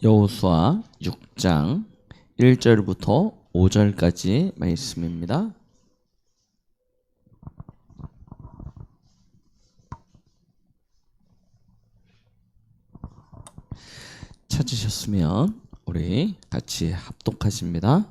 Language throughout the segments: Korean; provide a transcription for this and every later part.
여호수아 6장 1절부터 5절까지 말씀입니다. 찾으셨으면 우리 같이 합독하십니다.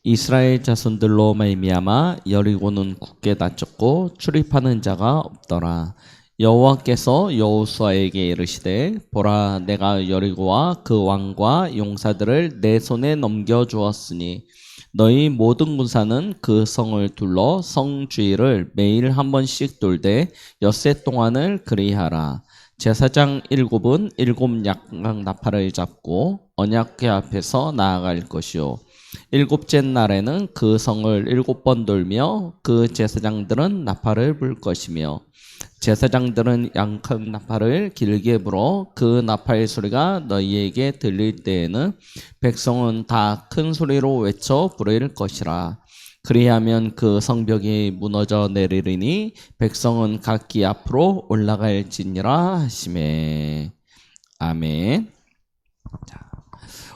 이스라엘 자손들로 말미암아 여리고는 굳게 닫혔고 출입하는 자가 없더라. 여호와께서 여호수아에게 이르시되 보라, 내가 여리고와 그 왕과 용사들을 내 손에 넘겨 주었으니 너희 모든 군사는 그 성을 둘러 성 주위를 매일 한 번씩 돌되 엿새 동안을 그리하라. 제사장 7은 7 양각 나팔을 잡고 언약궤 앞에서 나아갈 것이요, 7째 날에는 그 성을 7번 돌며 그 제사장들은 나팔을 불 것이며, 제사장들은 양각 나팔을 길게 불어 그 나팔 소리가 너희에게 들릴 때에는 백성은 다 큰 소리로 외쳐 부를 것이라. 그리하면 그 성벽이 무너져 내리리니 백성은 각기 앞으로 올라갈지니라 하시매. 아멘. 자,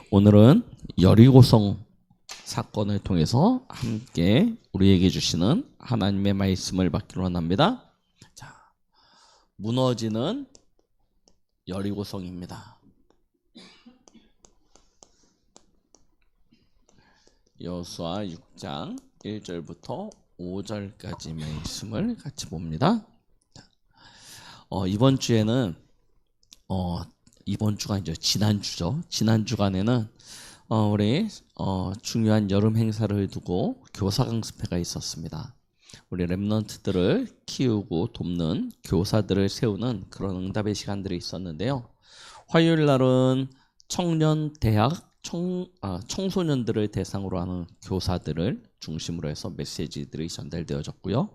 오늘은 여리고성 사건을 통해서 함께 우리에게 주시는 하나님의 말씀을 받기로 원합니다. 자, 무너지는 여리고성입니다. 여호수아 6장 1절부터 5절까지 말씀을 같이 봅니다. 이번 주에는 이번 주가 이제 지난주죠. 지난 주간에는 우리 중요한 여름 행사를 두고 교사 강습회가 있었습니다. 우리 렘넌트들을 키우고 돕는 교사들을 세우는 그런 응답의 시간들이 있었는데요. 화요일 날은 청년 대학 청소년들을 대상으로 하는 교사들을 중심으로 해서 메시지들이 전달되어졌고요.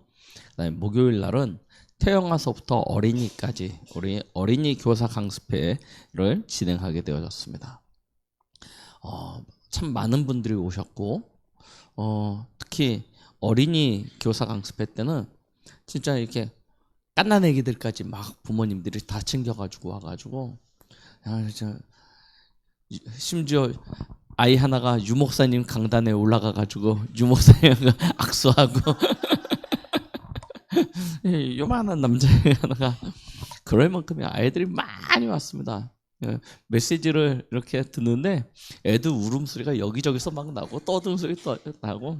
그다음에 목요일 날은 태영아서부터 어린이까지 우리 어린이 교사 강습회를 진행하게 되어졌습니다. 참 많은 분들이 오셨고 특히 어린이 교사 강습회 때는 진짜 이렇게 갓난 애기들까지 막 부모님들이 다 챙겨가지고 와가지고 심지어 아이 하나가 유목사님 강단에 올라가가지고 유목사님과 악수하고 요만한 남자 하나가 그럴 만큼의 아이들이 많이 왔습니다. 메시지를 이렇게 듣는데 애들 울음소리가 여기저기서 막 나고 떠드는 소리 나고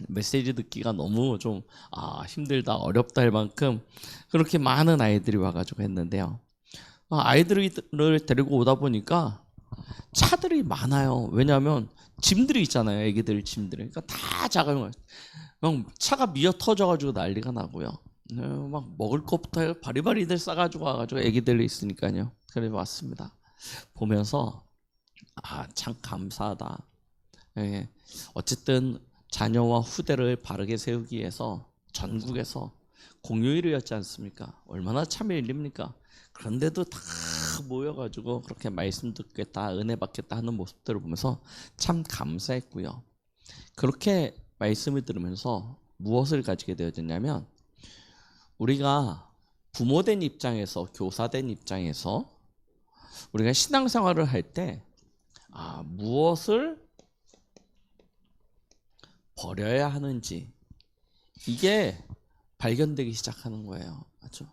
메시지 듣기가 너무 좀 힘들다 어렵다 할 만큼 그렇게 많은 아이들이 와가지고 했는데요. 아이들을 데리고 오다 보니까 차들이 많아요. 왜냐하면 짐들이 있잖아요. 애기들 짐들이. 그러니까 다 작은 거. 차가 미어 터져가지고 난리가 나고요. 막 먹을 것부터 바리바리들 싸가지고 와가지고 애기들이 있으니까요. 그래 왔습니다. 보면서 참 감사하다. 예. 어쨌든 자녀와 후대를 바르게 세우기 위해서 전국에서 공휴일이었지 않습니까? 얼마나 참여 일입니까? 그런데도 다 모여가지고 그렇게 말씀 듣겠다, 은혜 받겠다 하는 모습들을 보면서 참 감사했고요. 그렇게 말씀을 들으면서 무엇을 가지게 되어졌냐면, 우리가 부모된 입장에서, 교사된 입장에서 우리가 신앙생활을 할 때 무엇을 버려야 하는지 이게 발견되기 시작하는 거예요. 맞죠?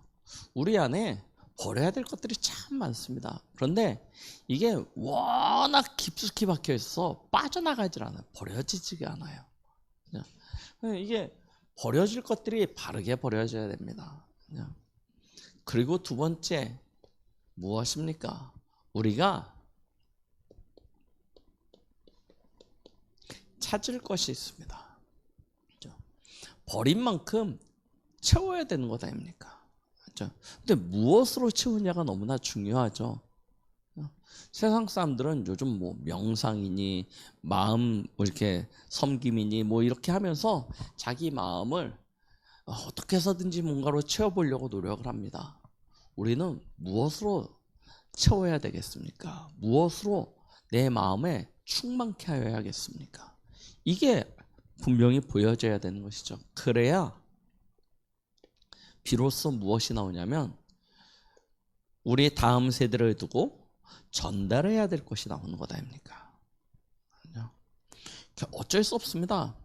우리 안에 버려야 될 것들이 참 많습니다. 그런데 이게 워낙 깊숙이 박혀 있어서 빠져나가질 않아요. 버려지지가 않아요. 이게 버려질 것들이 바르게 버려져야 됩니다. 그리고 두 번째 무엇입니까? 우리가 찾을 것이 있습니다. 버린 만큼 채워야 되는 것 아닙니까? 근데 무엇으로 채우냐가 너무나 중요하죠. 세상 사람들은 요즘 뭐 명상이니 마음 이렇게 섬김이니 뭐 이렇게 하면서 자기 마음을 어떻게 해서든지 뭔가로 채워보려고 노력을 합니다. 우리는 무엇으로 채워야 되겠습니까? 무엇으로 내 마음에 충만케 하여야겠습니까? 이게 분명히 보여져야 되는 것이죠. 그래야 비로소 무엇이 나오냐면 우리 다음 세대를 두고 전달해야 될 것이 나오는 것 아닙니까? 어쩔 수 없습니다.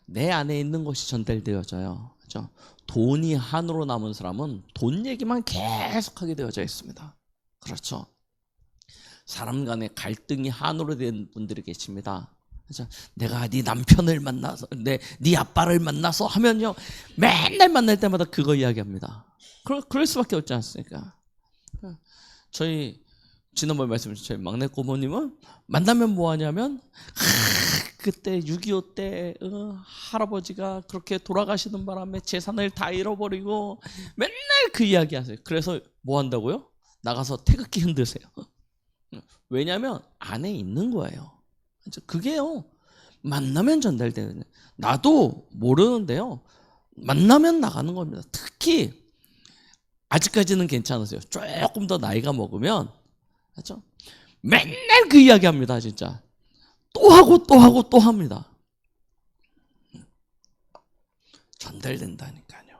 내 안에 있는 것이 전달되어져요. 그렇죠? 돈이 한으로 남은 사람은 돈 얘기만 계속하게 되어져 있습니다. 그렇죠? 사람 간의 갈등이 한으로 된 분들이 계십니다. 그렇죠? 내가 네 남편을 만나서 네 아빠를 만나서 하면요 맨날 만날 때마다 그거 이야기합니다. 그럴 수밖에 없지 않습니까? 저희 지난번에 말씀하신 저희 막내 고모님은 만나면 뭐 하냐면 그때 6.25 때 할아버지가 그렇게 돌아가시는 바람에 재산을 다 잃어버리고 맨날 그 이야기 하세요. 그래서 뭐 한다고요? 나가서 태극기 흔드세요. 왜냐하면 안에 있는 거예요. 그게요 만나면 전달되는, 나도 모르는데요 만나면 나가는 겁니다. 특히 아직까지는 괜찮으세요. 조금 더 나이가 먹으면 그렇죠? 맨날 그 이야기 합니다. 진짜 또 하고 또 하고 또 합니다. 전달된다니까요.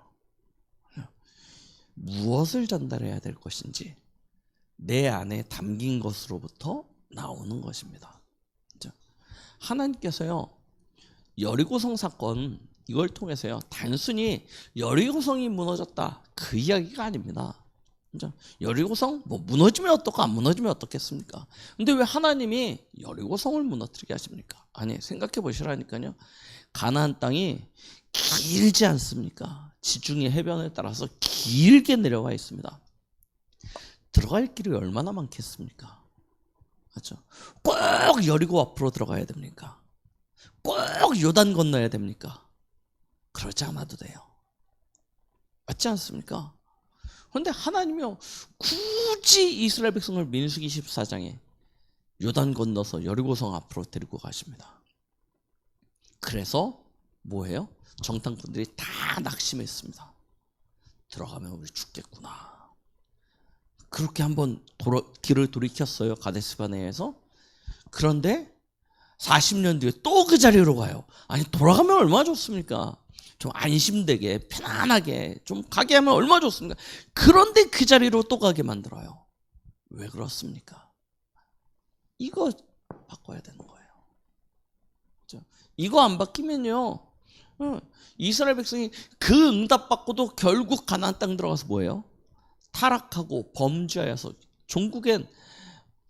무엇을 전달해야 될 것인지 내 안에 담긴 것으로부터 나오는 것입니다. 하나님께서요 여리고성 사건 이걸 통해서요 단순히 여리고성이 무너졌다 그 이야기가 아닙니다. 여리고성 뭐 무너지면 어떻고 안 무너지면 어떻겠습니까? 근데 왜 하나님이 여리고성을 무너뜨리게 하십니까? 아니 생각해 보시라니까요. 가나안 땅이 길지 않습니까? 지중해 해변에 따라서 길게 내려와 있습니다. 들어갈 길이 얼마나 많겠습니까? 그렇죠? 꼭 여리고 앞으로 들어가야 됩니까? 꼭 요단 건너야 됩니까? 그러지 않아도 돼요. 맞지 않습니까? 그런데 하나님이요 굳이 이스라엘 백성을 민수기 14장에 요단 건너서 여리고성 앞으로 데리고 가십니다. 그래서 뭐예요? 정탐꾼들이 다 낙심했습니다. 들어가면 우리 죽겠구나. 그렇게 한번 길을 돌이켰어요. 가데스바네에서. 그런데 40년 뒤에 또 그 자리로 가요. 아니 돌아가면 얼마나 좋습니까? 좀 안심되게 편안하게 좀 가게 하면 얼마나 좋습니까? 그런데 그 자리로 또 가게 만들어요. 왜 그렇습니까? 이거 바꿔야 되는 거예요. 그렇죠? 이거 안 바뀌면요 이스라엘 백성이 그 응답 받고도 결국 가나안 땅 들어가서 뭐예요? 타락하고 범죄하여서 종국엔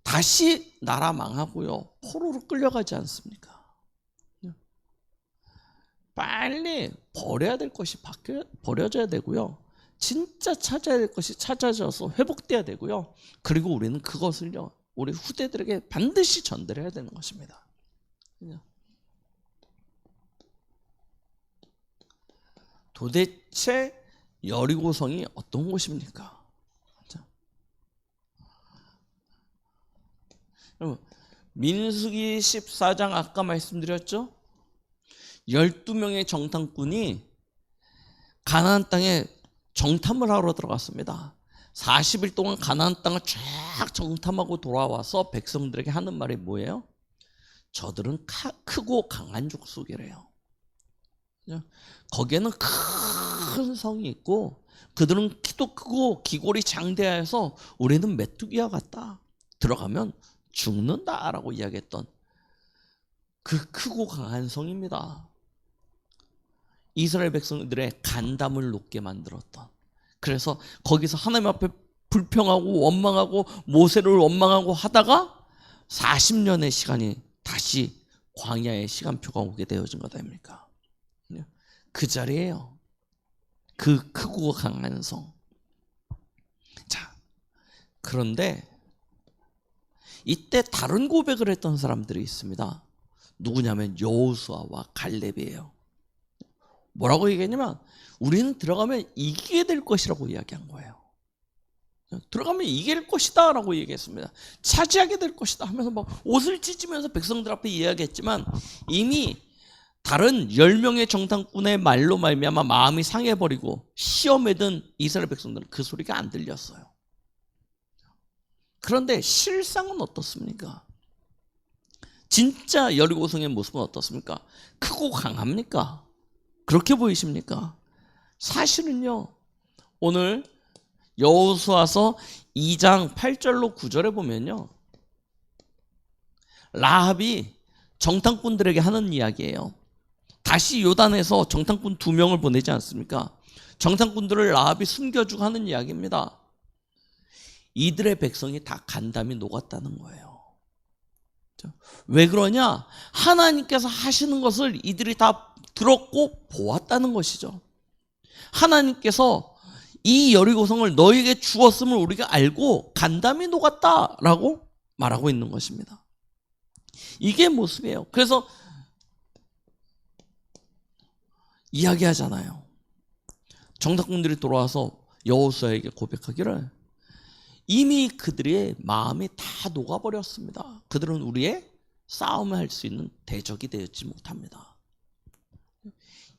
다시 나라 망하고요 포로로 끌려가지 않습니까? 빨리 버려야 될 것이 버려져야 되고요 진짜 찾아야 될 것이 찾아져서 회복돼야 되고요 그리고 우리는 그것을요 우리 후대들에게 반드시 전달해야 되는 것입니다. 도대체 여리고성이 어떤 곳입니까? 민수기 14장 아까 말씀드렸죠? 12명의 정탐꾼이 가나안 땅에 정탐을 하러 들어갔습니다. 40일 동안 가나안 땅을 쫙 정탐하고 돌아와서 백성들에게 하는 말이 뭐예요? 저들은 크고 강한 족속이래요. 거기에는 큰 성이 있고 그들은 키도 크고 기골이 장대하여서 우리는 메뚜기와 같다. 들어가면 죽는다라고 이야기했던 그 크고 강한 성입니다. 이스라엘 백성들의 간담을 높게 만들었던, 그래서 거기서 하나님 앞에 불평하고 원망하고 모세를 원망하고 하다가 40년의 시간이 다시 광야의 시간표가 오게 되어진 것 아닙니까? 그 자리에요. 그 크고 강한 성. 자, 그런데 이때 다른 고백을 했던 사람들이 있습니다. 누구냐면 여호수아와 갈렙이에요. 뭐라고 얘기했냐면 우리는 들어가면 이기게 될 것이라고 이야기한 거예요. 들어가면 이길 것이다 라고 얘기했습니다. 차지하게 될 것이다 하면서 막 옷을 찢으면서 백성들 앞에 이야기했지만 이미 다른 10명의 정탐꾼의 말로 말미암아 마음이 상해버리고 시험에 든 이스라엘 백성들은 그 소리가 안 들렸어요. 그런데 실상은 어떻습니까? 진짜 여리고성의 모습은 어떻습니까? 크고 강합니까? 그렇게 보이십니까? 사실은요 오늘 여호수아서 2장 8절로 9절에 보면요, 라합이 정탐꾼들에게 하는 이야기예요. 다시 요단에서 정탐꾼 2명을 보내지 않습니까? 정탐꾼들을 라합이 숨겨주고 하는 이야기입니다. 이들의 백성이 다 간담이 녹았다는 거예요. 왜 그러냐? 하나님께서 하시는 것을 이들이 다 들었고 보았다는 것이죠. 하나님께서 이 여리고성을 너에게 주었음을 우리가 알고 간담이 녹았다라고 말하고 있는 것입니다. 이게 모습이에요. 그래서 이야기하잖아요. 정탐꾼들이 돌아와서 여호수아에게 고백하기를 이미 그들의 마음이 다 녹아버렸습니다. 그들은 우리의 싸움을 할 수 있는 대적이 되지 못합니다.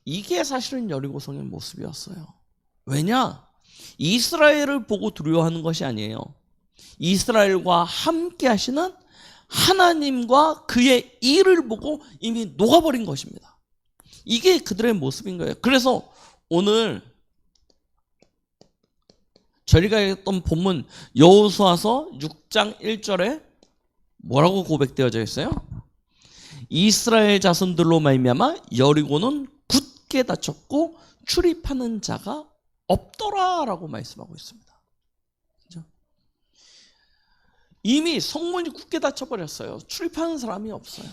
이게 사실은 여리고성의 모습이었어요. 왜냐? 이스라엘을 보고 두려워하는 것이 아니에요. 이스라엘과 함께 하시는 하나님과 그의 일을 보고 이미 녹아버린 것입니다. 이게 그들의 모습인 거예요. 그래서 오늘 저희가 했던 본문 여호수아서 6장 1절에 뭐라고 고백되어져 있어요? 이스라엘 자손들로 말미암아 여리고는 굳게 닫혔고 출입하는 자가 없더라라고 말씀하고 있습니다. 그렇죠? 이미 성문이 굳게 닫혀버렸어요. 출입하는 사람이 없어요.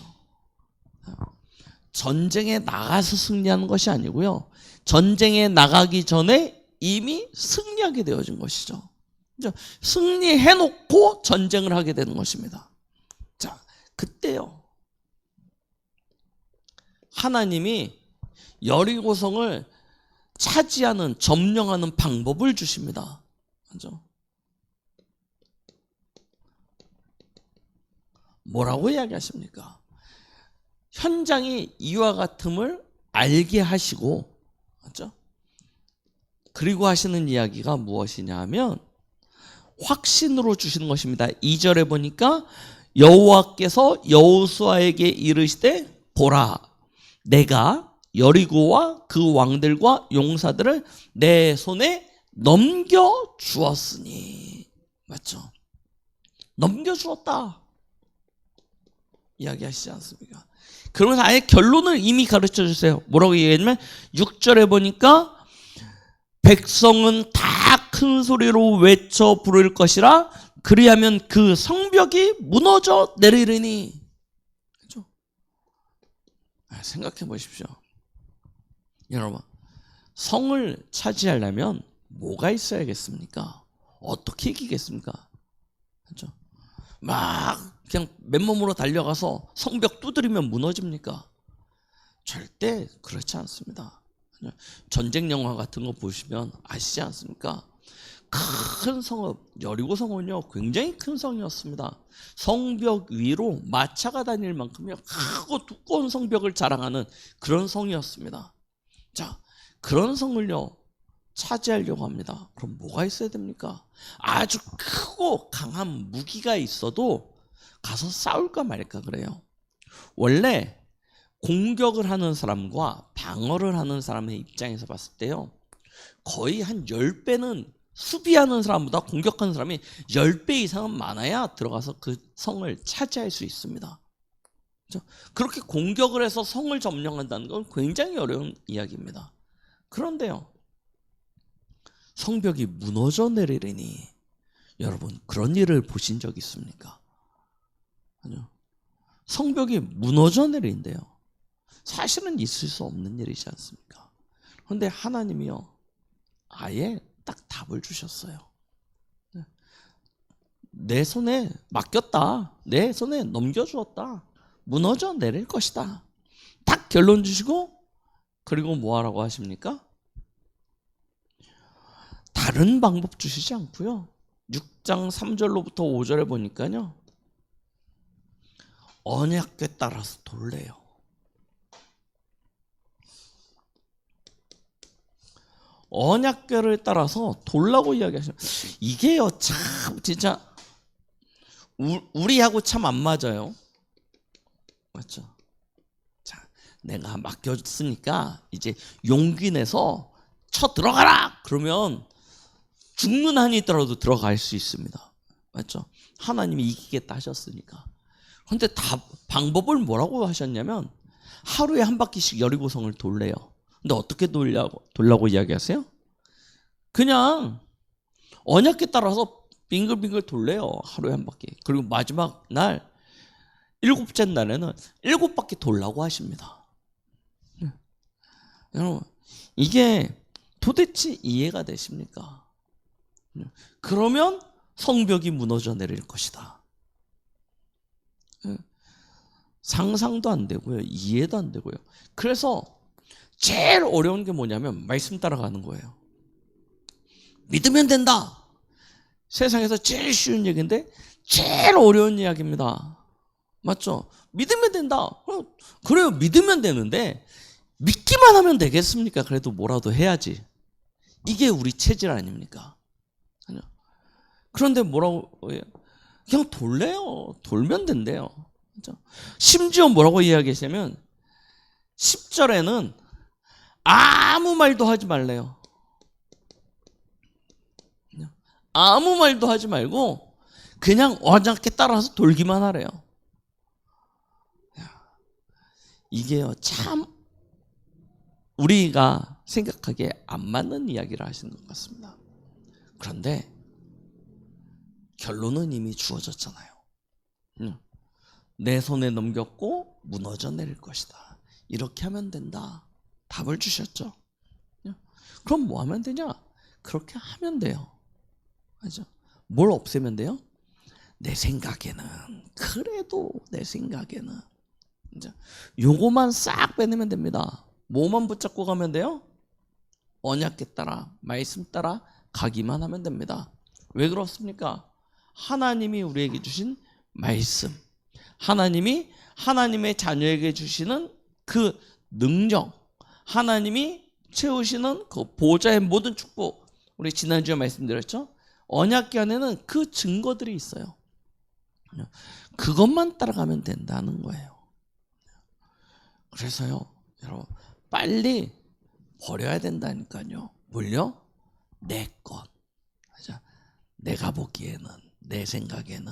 전쟁에 나가서 승리하는 것이 아니고요, 전쟁에 나가기 전에 이미 승리하게 되어진 것이죠. 승리해놓고 전쟁을 하게 되는 것입니다. 자, 그때요, 하나님이 여리고성을 차지하는, 점령하는 방법을 주십니다. 그죠? 뭐라고 이야기하십니까? 현장이 이와 같음을 알게 하시고, 그죠? 그리고 하시는 이야기가 무엇이냐 하면 확신으로 주시는 것입니다. 2절에 보니까 여호와께서 여호수아에게 이르시되 보라, 내가 여리고와 그 왕들과 용사들을 내 손에 넘겨주었으니. 맞죠? 넘겨주었다 이야기하시지 않습니까? 그러면서 아예 결론을 이미 가르쳐 주세요. 뭐라고 얘기했냐면 6절에 보니까 백성은 다 큰 소리로 외쳐 부를 것이라, 그리하면 그 성벽이 무너져 내리리니. 그렇죠? 생각해 보십시오. 여러분, 성을 차지하려면 뭐가 있어야겠습니까? 어떻게 이기겠습니까? 그렇죠? 막 그냥 맨몸으로 달려가서 성벽 두드리면 무너집니까? 절대 그렇지 않습니다. 전쟁 영화 같은 거 보시면 아시지 않습니까? 큰 성읍, 여리고성은요 굉장히 큰 성이었습니다. 성벽 위로 마차가 다닐 만큼요 크고 두꺼운 성벽을 자랑하는 그런 성이었습니다. 자, 그런 성을요 차지하려고 합니다. 그럼 뭐가 있어야 됩니까? 아주 크고 강한 무기가 있어도 가서 싸울까 말까 그래요. 원래 공격을 하는 사람과 방어를 하는 사람의 입장에서 봤을 때요, 거의 한 10배는 수비하는 사람보다 공격하는 사람이 10배 이상은 많아야 들어가서 그 성을 차지할 수 있습니다. 그렇죠? 그렇게 공격을 해서 성을 점령한다는 건 굉장히 어려운 이야기입니다. 그런데요, 성벽이 무너져 내리려니, 여러분 그런 일을 보신 적 있습니까? 아니요. 성벽이 무너져 내린대요. 사실은 있을 수 없는 일이지 않습니까? 그런데 하나님이요 아예 딱 답을 주셨어요. 내 손에 맡겼다, 내 손에 넘겨주었다, 무너져 내릴 것이다, 딱 결론 주시고, 그리고 뭐 하라고 하십니까? 다른 방법 주시지 않고요, 6장 3절로부터 5절에 보니까요 언약궤 따라서 돌래요. 언약궤를 따라서 돌라고 이야기하시면, 이게요 참 진짜 우리하고 참 안 맞아요. 맞죠? 자, 내가 맡겼으니까 이제 용기 내서 쳐 들어가라 그러면 죽는 한이 있더라도 들어갈 수 있습니다. 맞죠? 하나님이 이기겠다 하셨으니까. 그런데 방법을 뭐라고 하셨냐면 하루에 한 바퀴씩 여리고성을 돌래요. 근데 어떻게 돌라고 이야기하세요? 그냥 언약궤 따라서 빙글빙글 돌래요. 하루에 한 바퀴. 그리고 마지막 날 7째 날에는 7바퀴 돌라고 하십니다. 여러분, 이게 도대체 이해가 되십니까? 그러면 성벽이 무너져 내릴 것이다. 상상도 안 되고요. 이해도 안 되고요. 그래서 제일 어려운 게 뭐냐면 말씀 따라가는 거예요. 믿으면 된다. 세상에서 제일 쉬운 얘기인데 제일 어려운 이야기입니다. 맞죠? 믿으면 된다. 그래요. 믿으면 되는데 믿기만 하면 되겠습니까? 그래도 뭐라도 해야지. 이게 우리 체질 아닙니까? 그런데 뭐라고 해요? 그냥 돌래요. 돌면 된대요. 심지어 뭐라고 이야기하시냐면 10절에는 아무 말도 하지 말래요. 아무 말도 하지 말고 그냥 언약궤 따라서 돌기만 하래요. 이게요, 참 우리가 생각하기에 안 맞는 이야기를 하시는 것 같습니다. 그런데 결론은 이미 주어졌잖아요. 내 손에 넘겼고 무너져 내릴 것이다. 이렇게 하면 된다. 답을 주셨죠. 그럼 뭐 하면 되냐? 그렇게 하면 돼요. 맞죠? 뭘 없애면 돼요? 내 생각에는, 그래도 내 생각에는 요거만 싹 빼내면 됩니다. 뭐만 붙잡고 가면 돼요? 언약궤 따라, 말씀 따라 가기만 하면 됩니다. 왜 그렇습니까? 하나님이 우리에게 주신 말씀, 하나님이 하나님의 자녀에게 주시는 그 능력, 하나님이 채우시는 그 보좌의 모든 축복, 우리 지난주에 말씀드렸죠? 언약궤 안에는 그 증거들이 있어요. 그것만 따라가면 된다는 거예요. 그래서요, 여러분, 빨리 버려야 된다니까요. 뭘요? 내 것. 내가 보기에는, 내 생각에는.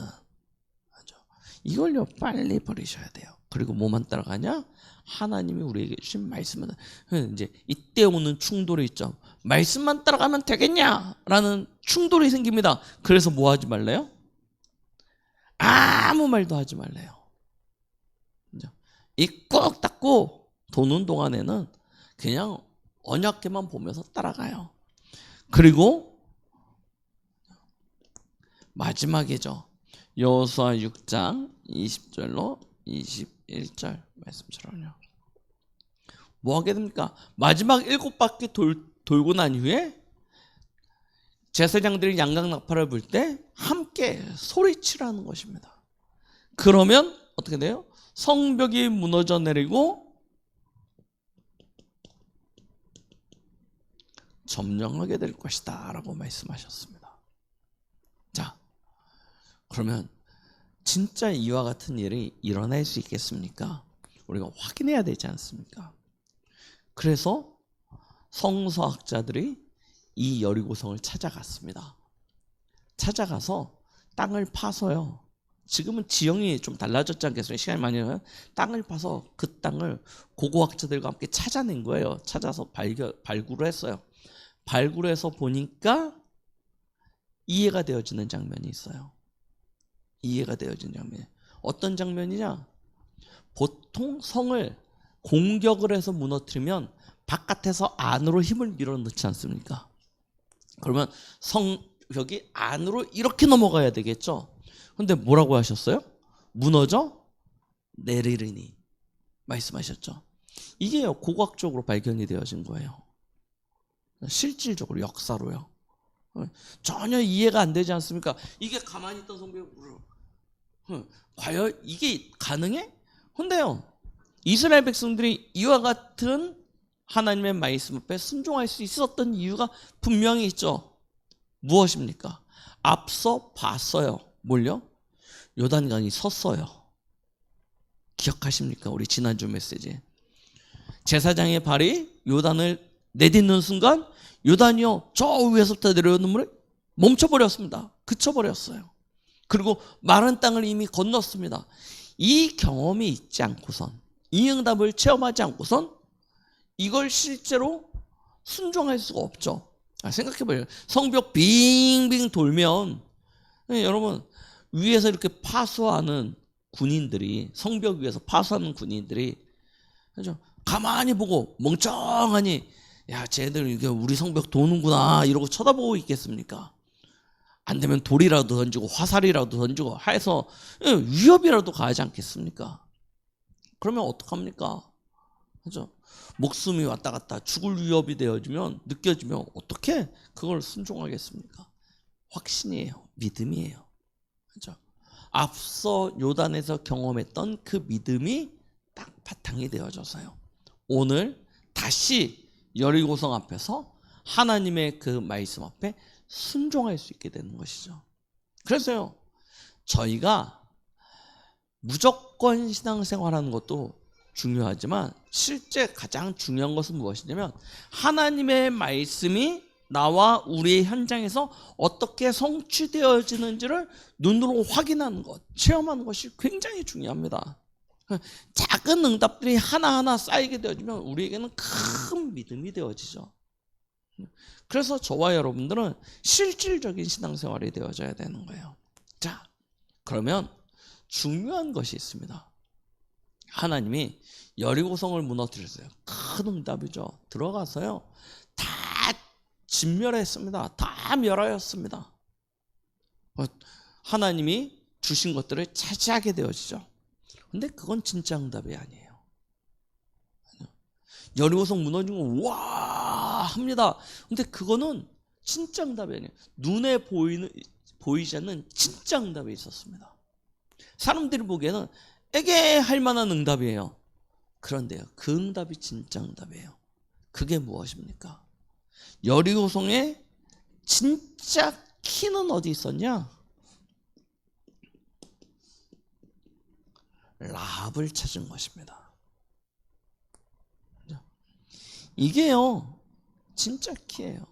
이걸요, 빨리 버리셔야 돼요. 그리고 뭐만 따라가냐? 하나님이 우리에게 주신 말씀은, 이제 이때 오는 충돌이 있죠. 말씀만 따라가면 되겠냐라는 충돌이 생깁니다. 그래서 뭐 하지 말래요? 아무 말도 하지 말래요. 이 꼭 닫고 도는 동안에는 그냥 언약궤만 보면서 따라가요. 그리고 마지막이죠. 여호수아 6장 20절로 21절 말씀처럼요. 뭐 하게 됩니까? 마지막 7바퀴 돌고 난 후에 제사장들이 양강나팔을 불 때 함께 소리치라는 것입니다. 그러면 어떻게 돼요? 성벽이 무너져 내리고 점령하게 될 것이다 라고 말씀하셨습니다. 자, 그러면 진짜 이와 같은 일이 일어날 수 있겠습니까? 우리가 확인해야 되지 않습니까? 그래서 성서학자들이 이 여리고성을 찾아갔습니다. 찾아가서 땅을 파서요. 지금은 지형이 좀 달라졌지 않겠어요? 시간이 많이 나면 땅을 파서 그 땅을 고고학자들과 함께 찾아낸 거예요. 찾아서 발굴을 했어요. 발굴해서 보니까 이해가 되어지는 장면이 있어요. 이해가 되어지는 장면. 어떤 장면이냐? 보통 성을 공격을 해서 무너뜨리면 바깥에서 안으로 힘을 밀어넣지 않습니까? 그러면 성벽이 안으로 이렇게 넘어가야 되겠죠? 근데 뭐라고 하셨어요? 무너져 내리리니 말씀하셨죠. 이게 고고학적으로 발견이 되어진 거예요. 실질적으로, 역사로요. 전혀 이해가 안 되지 않습니까? 이게 가만히 있던 성벽이 과연 이게 가능해? 근데요, 이스라엘 백성들이 이와 같은 하나님의 말씀 앞에 순종할 수 있었던 이유가 분명히 있죠. 무엇입니까? 앞서 봤어요. 뭘요? 요단강이 섰어요. 기억하십니까? 우리 지난주 메시지. 제사장의 발이 요단을 내딛는 순간 요단이요, 저 위에서부터 내려오는 물에 멈춰버렸습니다. 그쳐버렸어요. 그리고 마른 땅을 이미 건넜습니다. 이 경험이 있지 않고선, 이 응답을 체험하지 않고선 이걸 실제로 순종할 수가 없죠. 생각해봐요. 성벽 빙빙 돌면, 여러분, 위에서 이렇게 파수하는 군인들이, 성벽 위에서 파수하는 군인들이, 그죠? 가만히 보고 멍청하니, 야, 쟤들 이게 우리 성벽 도는구나 이러고 쳐다보고 있겠습니까? 안 되면 돌이라도 던지고 화살이라도 던지고 해서 위협이라도 가하지 않겠습니까? 그러면 어떡합니까? 그죠? 목숨이 왔다 갔다 죽을 위협이 되어지면, 느껴지면 어떻게 그걸 순종하겠습니까? 확신이에요. 믿음이에요. 그죠? 앞서 요단에서 경험했던 그 믿음이 딱 바탕이 되어져서요. 오늘 다시 여리고성 앞에서 하나님의 그 말씀 앞에 순종할 수 있게 되는 것이죠. 그래서요, 저희가 무조건 신앙생활하는 것도 중요하지만 실제 가장 중요한 것은 무엇이냐면 하나님의 말씀이 나와 우리의 현장에서 어떻게 성취되어지는지를 눈으로 확인하는 것, 체험하는 것이 굉장히 중요합니다. 작은 응답들이 하나하나 쌓이게 되어지면 우리에게는 큰 믿음이 되어지죠. 그래서 저와 여러분들은 실질적인 신앙생활이 되어져야 되는 거예요. 자, 그러면 중요한 것이 있습니다. 하나님이 여리고성을 무너뜨렸어요. 큰 응답이죠. 들어가서요, 다 진멸했습니다. 다 멸하였습니다. 하나님이 주신 것들을 차지하게 되어지죠. 근데 그건 진짜 응답이 아니에요. 여리고성 무너진 거 와 합니다. 근데 그거는 진짜 응답이 아니에요. 눈에 보이지 않는 진짜 응답이 있었습니다. 사람들이 보기에는 에게 할 만한 응답이에요. 그런데요, 그 응답이 진짜 응답이에요. 그게 무엇입니까? 여리고성의 진짜 키는 어디 있었냐? 라합을 찾은 것입니다. 이게요, 진짜 키예요.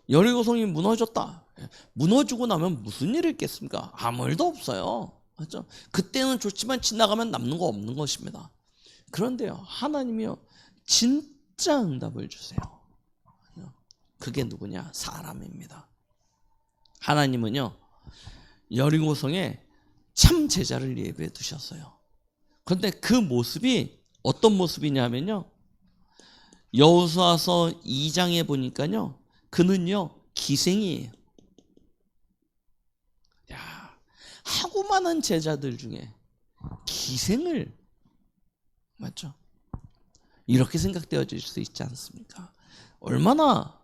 여리고성이 무너졌다. 무너지고 나면 무슨 일이 있겠습니까? 아무 일도 없어요. 맞죠? 그때는 좋지만 지나가면 남는 거 없는 것입니다. 그런데요, 하나님이요, 진짜 응답을 주세요. 그게 누구냐? 사람입니다. 하나님은요, 여리고성에 참 제자를 예비해 두셨어요. 그런데 그 모습이 어떤 모습이냐면요, 여호수아서 2장에 보니까요, 그는요 기생이에요. 야, 하고 많은 제자들 중에 기생을, 맞죠? 이렇게 생각되어질 수 있지 않습니까? 얼마나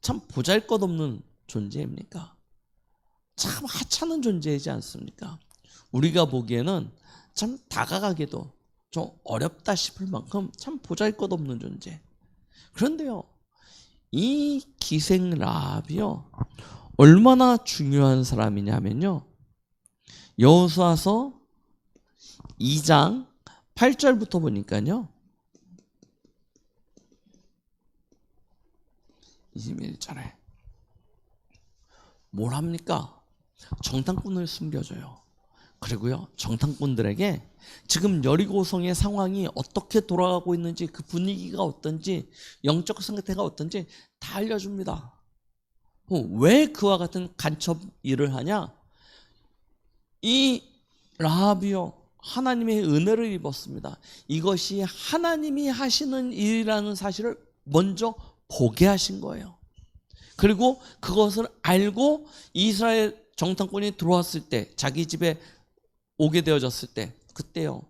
참 보잘것없는 존재입니까? 참 하찮은 존재이지 않습니까? 우리가 보기에는 참 다가가기도 좀 어렵다 싶을 만큼 참 보잘것없는 존재. 그런데요, 이 기생 라합이요, 얼마나 중요한 사람이냐면요, 여호수아서 2장 8절부터 보니까요, 21절에 뭘 합니까? 정탐꾼을 숨겨줘요. 그리고요, 정탐꾼들에게 지금 여리고성의 상황이 어떻게 돌아가고 있는지, 그 분위기가 어떤지, 영적 상태가 어떤지 다 알려줍니다. 왜 그와 같은 간첩 일을 하냐? 이 라합이요, 하나님의 은혜를 입었습니다. 이것이 하나님이 하시는 일이라는 사실을 먼저 보게 하신 거예요. 그리고 그것을 알고 이스라엘 정탐꾼이 들어왔을 때, 자기 집에 오게 되어졌을 때, 그때요,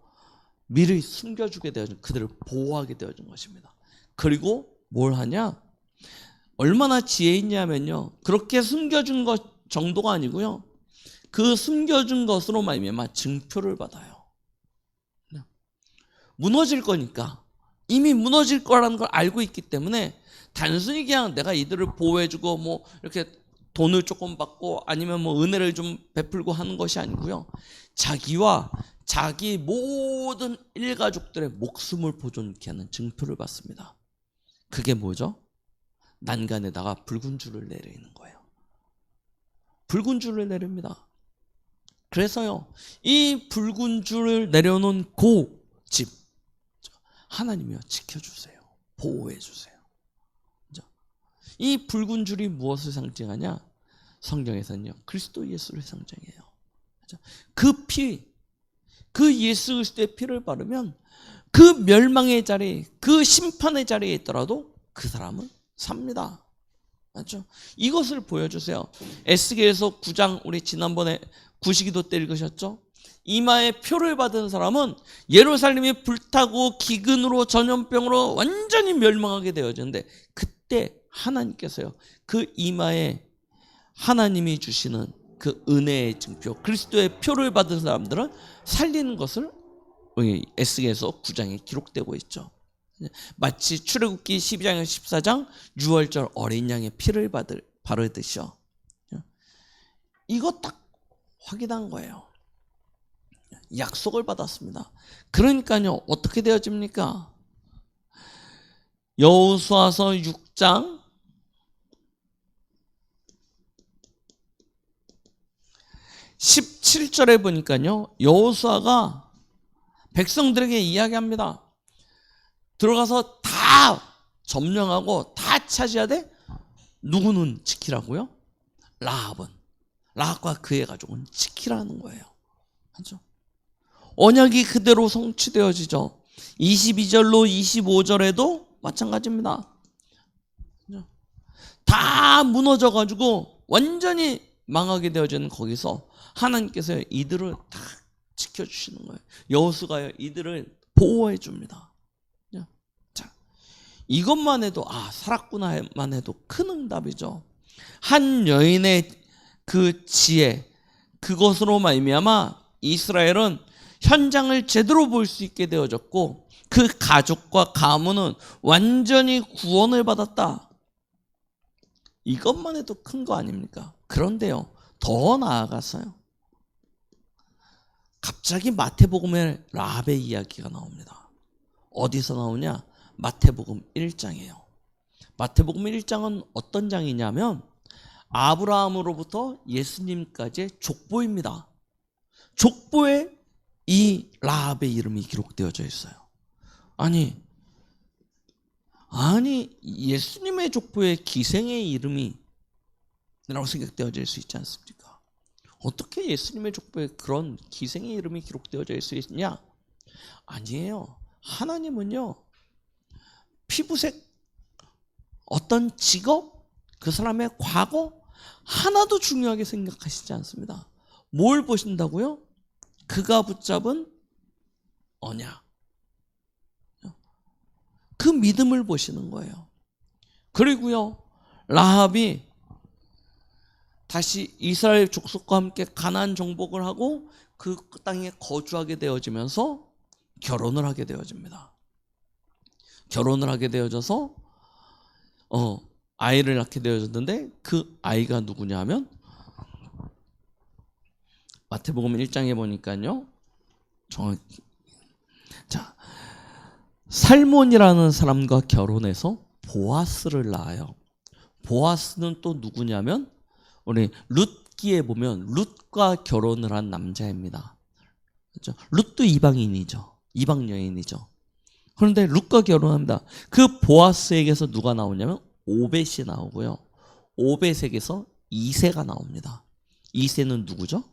미리 숨겨주게 되어진, 그들을 보호하게 되어진 것입니다. 그리고 뭘 하냐? 얼마나 지혜 있냐면요, 그렇게 숨겨준 것 정도가 아니고요, 그 숨겨준 것으로 말미암아 증표를 받아요. 무너질 거니까, 이미 무너질 거라는 걸 알고 있기 때문에 단순히 그냥 내가 이들을 보호해주고 뭐 이렇게 돈을 조금 받고 아니면 뭐 은혜를 좀 베풀고 하는 것이 아니고요, 자기와 자기 모든 일가족들의 목숨을 보존케 하는 증표를 받습니다. 그게 뭐죠? 난간에다가 붉은 줄을 내리는 거예요. 붉은 줄을 내립니다. 그래서요, 이 붉은 줄을 내려놓은 그 집, 하나님이요, 지켜주세요. 보호해주세요. 이 붉은 줄이 무엇을 상징하냐? 성경에서는요, 그리스도 예수를 상징해요. 그 피, 그 예수 그리스도의 피를 바르면 그 멸망의 자리, 그 심판의 자리에 있더라도 그 사람은 삽니다. 맞죠? 이것을 보여주세요. 에스겔에서 9장, 우리 지난번에 구시기도 때 읽으셨죠? 이마에 표를 받은 사람은 예루살렘이 불타고 기근으로 전염병으로 완전히 멸망하게 되어지는데, 그때 하나님께서요, 그 이마에 하나님이 주시는 그 은혜의 증표, 그리스도의 표를 받은 사람들은 살리는 것을 에스겔에서 9장에 기록되고 있죠. 마치 출애굽기 12장 14장 유월절 어린 양의 피를 바르듯이요. 이거 딱 확인한 거예요. 약속을 받았습니다. 그러니까요, 어떻게 되어집니까? 여호수아서 6장 17절에 보니까요, 여호수아가 백성들에게 이야기합니다. 들어가서 다 점령하고 다 차지해야 돼? 누구는 지키라고요? 라합과 그의 가족은 지키라는 거예요. 맞죠? 언약이 그대로 성취되어지죠. 22절로 25절에도 마찬가지입니다. 다 무너져가지고 완전히 망하게 되어지는 거기서 하나님께서 이들을 다 지켜주시는 거예요. 여호수아가 이들을 보호해 줍니다. 자, 이것만 해도 살았구나만 해도 큰 응답이죠. 한 여인의 그 지혜, 그것으로 말미암아 이스라엘은 현장을 제대로 볼 수 있게 되어졌고, 그 가족과 가문은 완전히 구원을 받았다. 이것만 해도 큰 거 아닙니까? 그런데요, 더 나아가서요, 갑자기 마태복음에 라합의 이야기가 나옵니다. 어디서 나오냐? 마태복음 1장이에요. 마태복음 1장은 어떤 장이냐면 아브라함으로부터 예수님까지의 족보입니다. 족보에 이 라합의 이름이 기록되어져 있어요. 아니 예수님의 족보에 기생의 이름이 라고 생각되어질 수 있지 않습니까? 어떻게 예수님의 족보에 그런 기생의 이름이 기록되어져 있을 수 있냐? 아니에요. 하나님은요, 피부색, 어떤 직업, 그 사람의 과거 하나도 중요하게 생각하시지 않습니다. 뭘 보신다고요? 그가 붙잡은 언약, 그 믿음을 보시는 거예요. 그리고요, 라합이 다시 이스라엘 족속과 함께 가나안 정복을 하고 그 땅에 거주하게 되어지면서 결혼을 하게 되어집니다. 결혼을 하게 되어져서 아이를 낳게 되어졌는데, 그 아이가 누구냐 하면 마태복음 1장에 보니까요, 살몬이라는 사람과 결혼해서 보아스를 낳아요. 보아스는 또 누구냐면 우리 룻기에 보면 룻과 결혼을 한 남자입니다. 그렇죠? 룻도 이방인이죠. 이방 여인이죠. 그런데 룻과 결혼합니다. 그 보아스에게서 누가 나오냐면 오벳이 나오고요. 오벳에게서 이새가 나옵니다. 이새는 누구죠?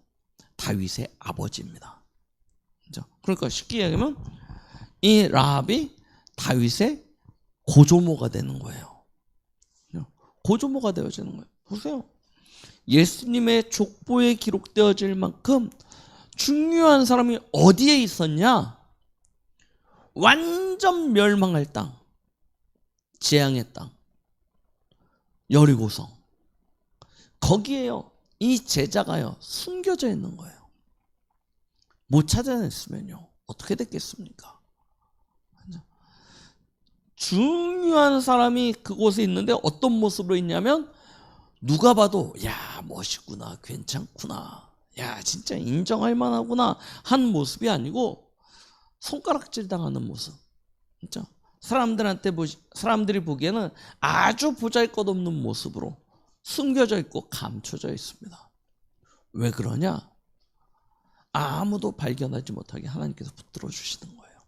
다윗의 아버지입니다. 그렇죠? 그러니까 쉽게 얘기하면 이 라합이 다윗의 고조모가 되는 거예요. 고조모가 되어지는 거예요. 보세요. 예수님의 족보에 기록되어질 만큼 중요한 사람이 어디에 있었냐? 완전 멸망할 땅, 재앙의 땅, 여리고성. 거기에요, 이 제자가요, 숨겨져 있는 거예요. 못 찾아냈으면요, 어떻게 됐겠습니까? 중요한 사람이 그곳에 있는데 어떤 모습으로 있냐면, 누가 봐도 야, 멋있구나, 괜찮구나, 야, 진짜 인정할 만하구나 한 모습이 아니고 손가락질 당하는 모습. 진짜 사람들이 보기에는 아주 보잘것없는 모습으로 숨겨져 있고 감춰져 있습니다. 왜 그러냐? 아무도 발견하지 못하게 하나님께서 붙들어 주시는 거예요.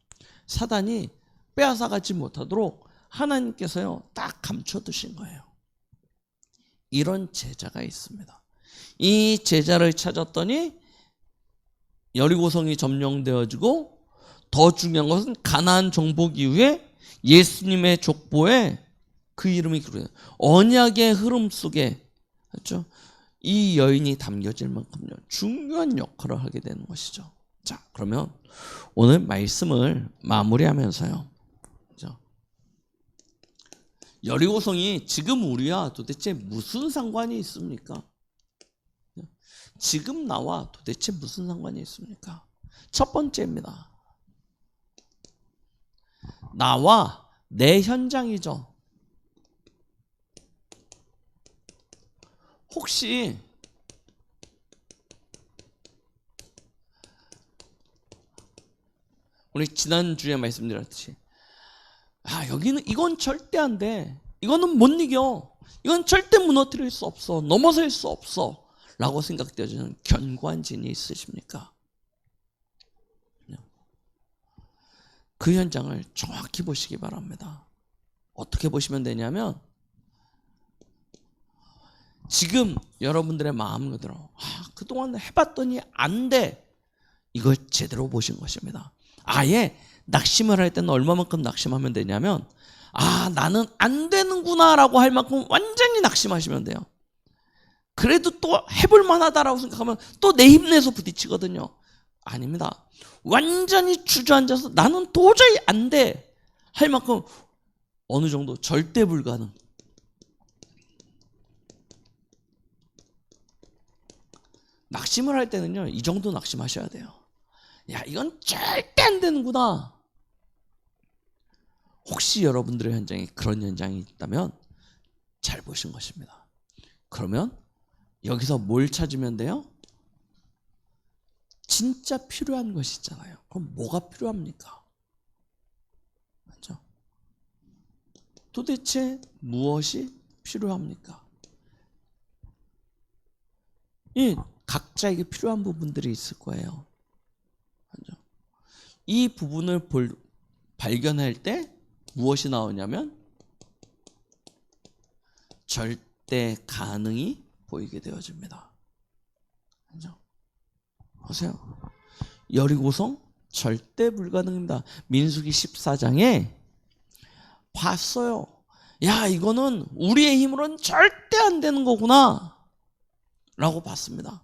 사단이 빼앗아가지 못하도록 하나님께서요 딱 감춰 두신 거예요. 이런 제자가 있습니다. 이 제자를 찾았더니 여리고성이 점령되어지고 더 중요한 것은 가나안 정복 이후에 예수님의 족보에 그 이름이 기록돼요. 언약의 흐름 속에 그렇죠? 이 여인이 담겨질 만큼요 중요한 역할을 하게 되는 것이죠. 자, 그러면 오늘 말씀을 마무리하면서요. 그렇죠? 여리고성이 지금 우리와 도대체 무슨 상관이 있습니까? 지금 나와 도대체 무슨 상관이 있습니까? 첫 번째입니다. 나와 내 현장이죠. 혹시 우리 지난주에 말씀드렸듯이 여기는 이건 절대 안 돼. 이거는 못 이겨. 이건 절대 무너뜨릴 수 없어. 넘어설 수 없어. 라고 생각되어지는 견고한 진이 있으십니까? 그 현장을 정확히 보시기 바랍니다. 어떻게 보시면 되냐면 지금 여러분들의 마음 그대로 그동안 해봤더니 안 돼. 이걸 제대로 보신 것입니다. 아예 낙심을 할 때는 얼마만큼 낙심하면 되냐면 나는 안 되는구나 라고 할 만큼 완전히 낙심하시면 돼요. 그래도 또 해볼 만하다라고 생각하면 또 내 힘내서 부딪히거든요. 아닙니다. 완전히 주저앉아서 나는 도저히 안 돼 할 만큼 어느 정도 절대 불가능. 낙심을 할 때는요 이 정도 낙심하셔야 돼요. 야, 이건 절대 안 되는구나. 혹시 여러분들의 현장에 그런 현장이 있다면 잘 보신 것입니다. 그러면 여기서 뭘 찾으면 돼요? 진짜 필요한 것이 있잖아요. 그럼 뭐가 필요합니까? 맞죠? 도대체 무엇이 필요합니까? 각자에게 필요한 부분들이 있을 거예요. 맞죠? 이 부분을 발견할 때 무엇이 나오냐면 절대 가능이 보이게 되어집니다. 그죠? 보세요. 여리고성 절대 불가능입니다. 민수기 14장에 봤어요. 야, 이거는 우리의 힘으로는 절대 안 되는 거구나 라고 봤습니다.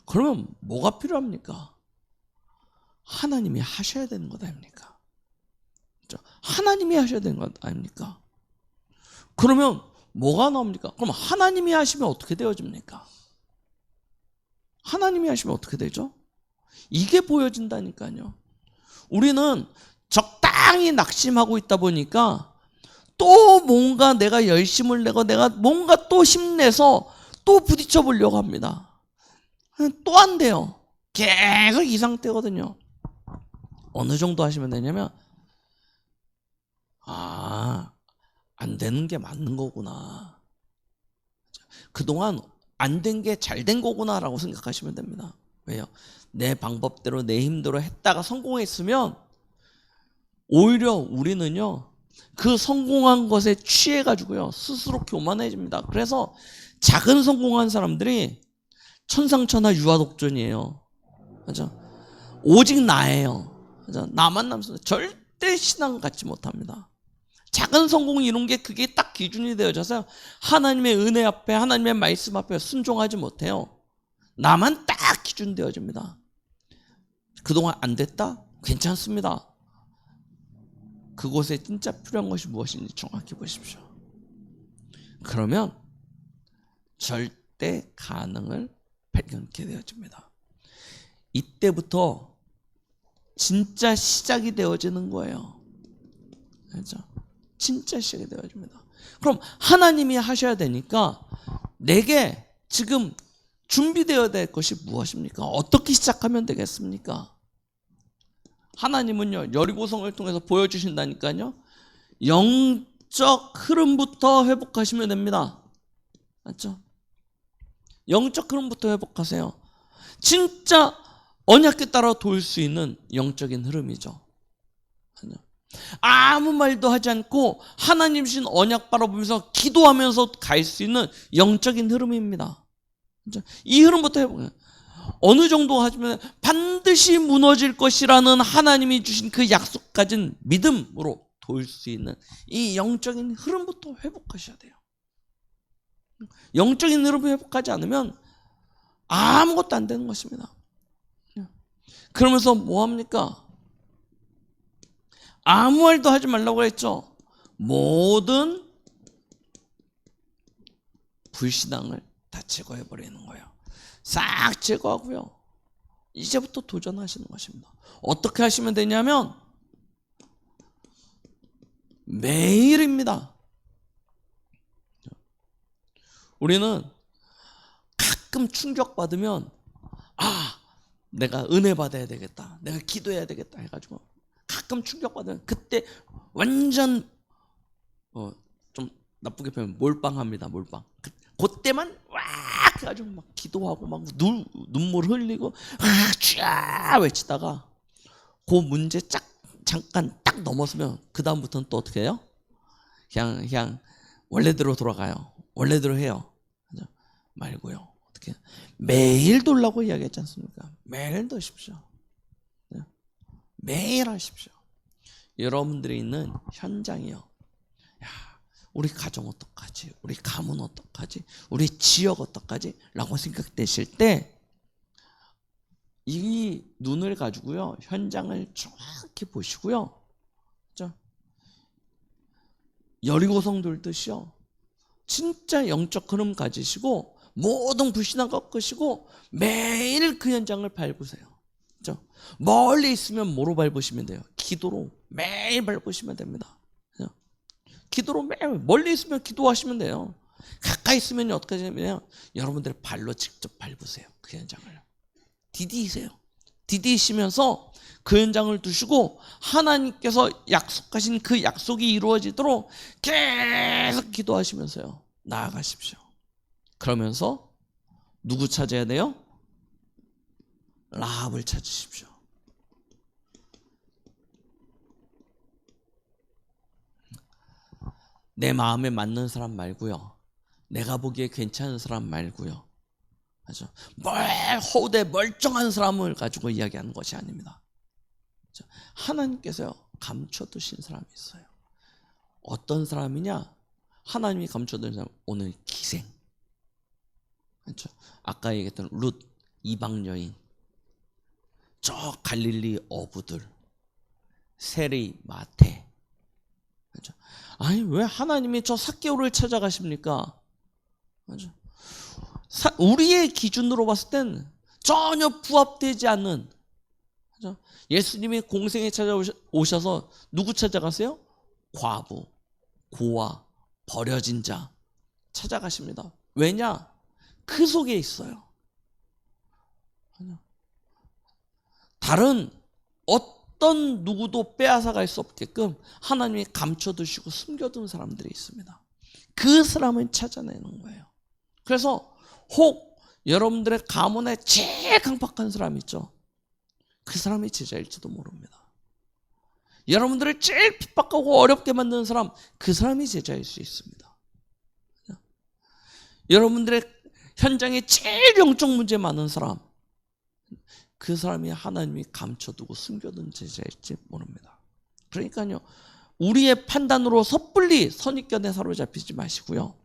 그러면 뭐가 필요합니까? 하나님이 하셔야 되는 것 아닙니까? 그렇죠? 하나님이 하셔야 되는 것 아닙니까? 그러면 뭐가 나옵니까? 그럼 하나님이 하시면 어떻게 되어집니까? 하나님이 하시면 어떻게 되죠? 이게 보여진다니까요. 우리는 적당히 낙심하고 있다 보니까 또 뭔가 내가 열심을 내고 내가 뭔가 또 힘내서 또 부딪혀 보려고 합니다. 또 안 돼요. 계속 이 상태거든요. 어느 정도 하시면 되냐면 안 되는 게 맞는 거구나. 그동안 안 된 게 잘 된 거구나 라고 생각하시면 됩니다. 왜요? 내 방법대로 내 힘대로 했다가 성공했으면 오히려 우리는요 그 성공한 것에 취해가지고요 스스로 교만해집니다. 그래서 작은 성공한 사람들이 천상천하 유아독존이에요. 맞아? 오직 나예요. 맞아? 나만 남습니다. 절대 신앙 갖지 못합니다. 작은 성공 이룬 게 그게 딱 기준이 되어져서 하나님의 은혜 앞에 하나님의 말씀 앞에 순종하지 못해요. 나만 딱 기준 되어집니다. 그동안 안 됐다? 괜찮습니다. 그곳에 진짜 필요한 것이 무엇인지 정확히 보십시오. 그러면 절대 가능을 발견하게 되어집니다. 이때부터 진짜 시작이 되어지는 거예요. 그렇죠? 진짜 시작이 되어집니다. 그럼 하나님이 하셔야 되니까 내게 지금 준비되어야 될 것이 무엇입니까? 어떻게 시작하면 되겠습니까? 하나님은요 여리고성을 통해서 보여주신다니까요. 영적 흐름부터 회복하시면 됩니다. 맞죠? 영적 흐름부터 회복하세요. 진짜 언약에 따라 도울 수 있는 영적인 흐름이죠. 아무 말도 하지 않고 하나님 주신 언약 바라보면서 기도하면서 갈 수 있는 영적인 흐름입니다. 이 흐름부터 해보세요. 어느 정도 하시면 반드시 무너질 것이라는 하나님이 주신 그 약속 가진 믿음으로 도울 수 있는 이 영적인 흐름부터 회복하셔야 돼요. 영적인 흐름을 회복하지 않으면 아무것도 안 되는 것입니다. 그러면서 뭐합니까? 아무 말도 하지 말라고 했죠. 모든 불신앙을 다 제거해버리는 거예요. 싹 제거하고요. 이제부터 도전하시는 것입니다. 어떻게 하시면 되냐면 매일입니다. 우리는 가끔 충격받으면 내가 은혜 받아야 되겠다, 내가 기도해야 되겠다 해가지고 가끔 충격받으면 그때 완전 좀 나쁘게 표현하면 몰빵합니다. 몰빵. 그때만 와 해가지고 막 기도하고 막 눈물 흘리고 쫙 외치다가 그 문제 잠깐 딱 넘었으면 그 다음부터는 또 어떻게 해요? 그냥 원래대로 돌아가요. 원래대로 해요. 말고요. 어떻게 매일 돌라고 이야기했지 않습니까? 매일 도십시오. 매일 하십시오. 여러분들이 있는 현장이요. 야, 우리 가정 어떡하지? 우리 가문 어떡하지? 우리 지역 어떡하지? 라고 생각되실 때 이 눈을 가지고요, 현장을 정확히 보시고요. 그렇죠? 여리고성 돌듯이요. 진짜 영적 흐름 가지시고 모든 불신앙 꺾으시고 매일 그 현장을 밟으세요. 그렇죠? 멀리 있으면 뭐로 밟으시면 돼요? 기도로 매일 밟으시면 됩니다. 그렇죠? 기도로 매일, 멀리 있으면 기도하시면 돼요. 가까이 있으면 어떻게 하냐면 여러분들의 발로 직접 밟으세요. 그 현장을. 디디세요. 디디시면서 그 현장을 두시고 하나님께서 약속하신 그 약속이 이루어지도록 계속 기도하시면서요, 나아가십시오. 그러면서 누구 찾아야 돼요? 라합을 찾으십시오. 내 마음에 맞는 사람 말고요, 내가 보기에 괜찮은 사람 말고요, 맞죠? 허우대 멀쩡한 사람을 가지고 이야기하는 것이 아닙니다. 하나님께서요, 감춰두신 사람이 있어요. 어떤 사람이냐? 하나님이 감춰두신 사람, 오늘 기생. 그렇죠? 아까 얘기했던 룻, 이방 여인, 저 갈릴리 어부들, 세리, 마태. 그렇죠? 아니 왜 하나님이 저 삭개오를 찾아가십니까? 그렇죠? 우리의 기준으로 봤을 땐 전혀 부합되지 않는, 그렇죠? 예수님이 공생에 찾아오셔서 누구 찾아가세요? 과부, 고아, 버려진 자 찾아가십니다. 왜냐? 그 속에 있어요. 다른 어떤 누구도 빼앗아갈 수 없게끔 하나님이 감춰두시고 숨겨둔 사람들이 있습니다. 그 사람을 찾아내는 거예요. 그래서 혹 여러분들의 가문에 제일 강팍한 사람 있죠? 그 사람이 제자일지도 모릅니다. 여러분들을 제일 핍박하고 어렵게 만드는 사람, 그 사람이 제자일 수 있습니다. 여러분들의 현장에 제일 영적 문제 많은 사람, 그 사람이 하나님이 감춰두고 숨겨둔 제자일지 모릅니다. 그러니까요, 우리의 판단으로 섣불리 선입견에 사로잡히지 마시고요.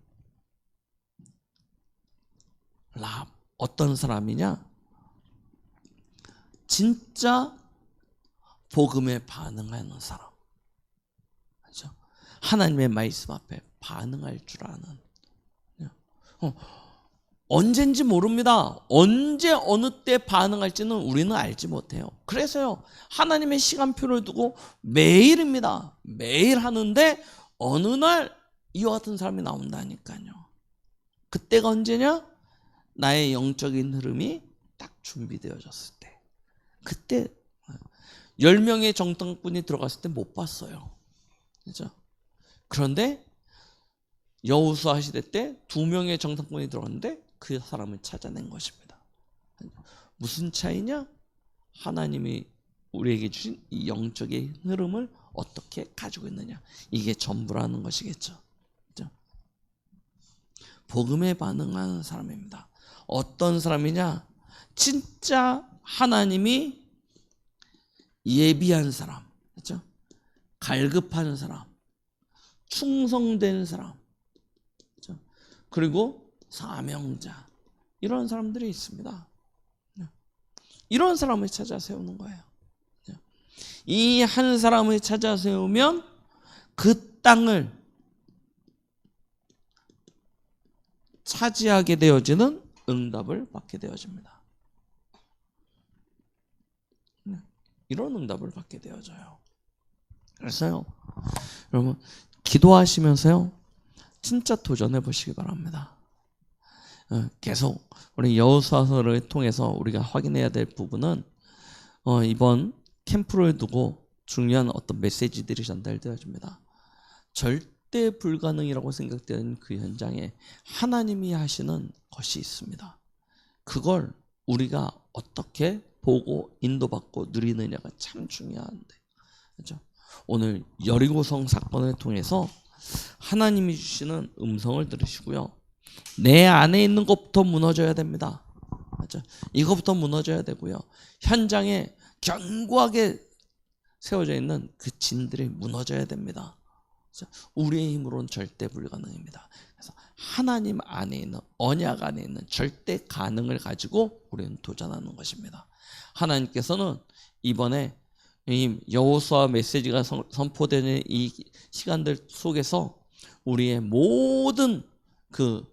라합, 어떤 사람이냐? 진짜 복음에 반응하는 사람, 그렇죠? 하나님의 말씀 앞에 반응할 줄 아는. 언젠지 모릅니다. 언제 어느 때 반응할지는 우리는 알지 못해요. 그래서요, 하나님의 시간표를 두고 매일입니다. 매일 하는데 어느 날 이와 같은 사람이 나온다니까요. 그때가 언제냐? 나의 영적인 흐름이 딱 준비되어졌을 때. 그때 10명의 정탐꾼이 들어갔을 때 못 봤어요. 그렇죠? 그런데 여호수아 시대 때 2명의 정탐꾼이 들어갔는데 그 사람을 찾아낸 것입니다. 무슨 차이냐? 하나님이 우리에게 주신 이 영적인 흐름을 어떻게 가지고 있느냐, 이게 전부라는 것이겠죠. 그렇죠? 복음에 반응하는 사람입니다. 어떤 사람이냐? 진짜 하나님이 예비한 사람, 그렇죠? 갈급한 사람, 충성된 사람, 그렇죠? 그리고 사명자, 이런 사람들이 있습니다. 이런 사람을 찾아 세우는 거예요. 이 한 사람을 찾아 세우면 그 땅을 차지하게 되어지는 응답을 받게 되어집니다. 이런 응답을 받게 되어져요. 그래서요, 여러분 기도하시면서요 진짜 도전해 보시기 바랍니다. 계속 우리 여호수아서를 통해서 우리가 확인해야 될 부분은 이번 캠프를 두고 중요한 어떤 메시지들이 전달되어집니다. 절대 불가능이라고 생각되는 그 현장에 하나님이 하시는 것이 있습니다. 그걸 우리가 어떻게 보고 인도받고 누리느냐가 참 중요한데, 그렇죠? 오늘 여리고성 사건을 통해서 하나님이 주시는 음성을 들으시고요, 내 안에 있는 것부터 무너져야 됩니다. 맞죠? 이것부터 무너져야 되고요, 현장에 견고하게 세워져 있는 그 진들이 무너져야 됩니다. 우리의 힘으로는 절대 불가능입니다. 그래서 하나님 안에 있는, 언약 안에 있는 절대 가능을 가지고 우리는 도전하는 것입니다. 하나님께서는 이번에 이 여호수아 메시지가 선포되는 이 시간들 속에서 우리의 모든 그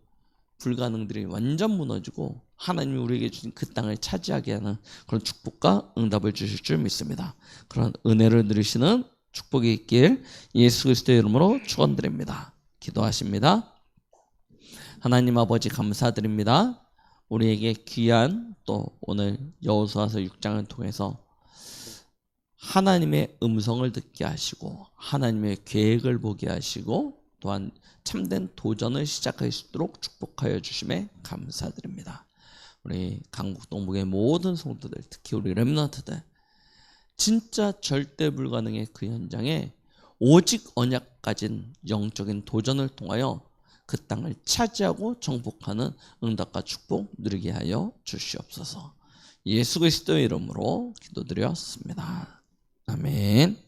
불가능들이 완전 무너지고 하나님이 우리에게 주신 그 땅을 차지하게 하는 그런 축복과 응답을 주실 줄 믿습니다. 그런 은혜를 누리시는 축복이 있길 예수 그리스도의 이름으로 축원드립니다. 기도하십니다. 하나님 아버지 감사드립니다. 우리에게 귀한 또 오늘 여호수아서 6장을 통해서 하나님의 음성을 듣게 하시고 하나님의 계획을 보게 하시고 또한 참된 도전을 시작할 수 있도록 축복하여 주심에 감사드립니다. 우리 강북 동북의 모든 성도들, 특히 우리 렘넌트들, 진짜 절대 불가능의 그 현장에 오직 언약 가진 영적인 도전을 통하여 그 땅을 차지하고 정복하는 응답과 축복 누리게 하여 주시옵소서. 예수 그리스도의 이름으로 기도드렸습니다. 아멘.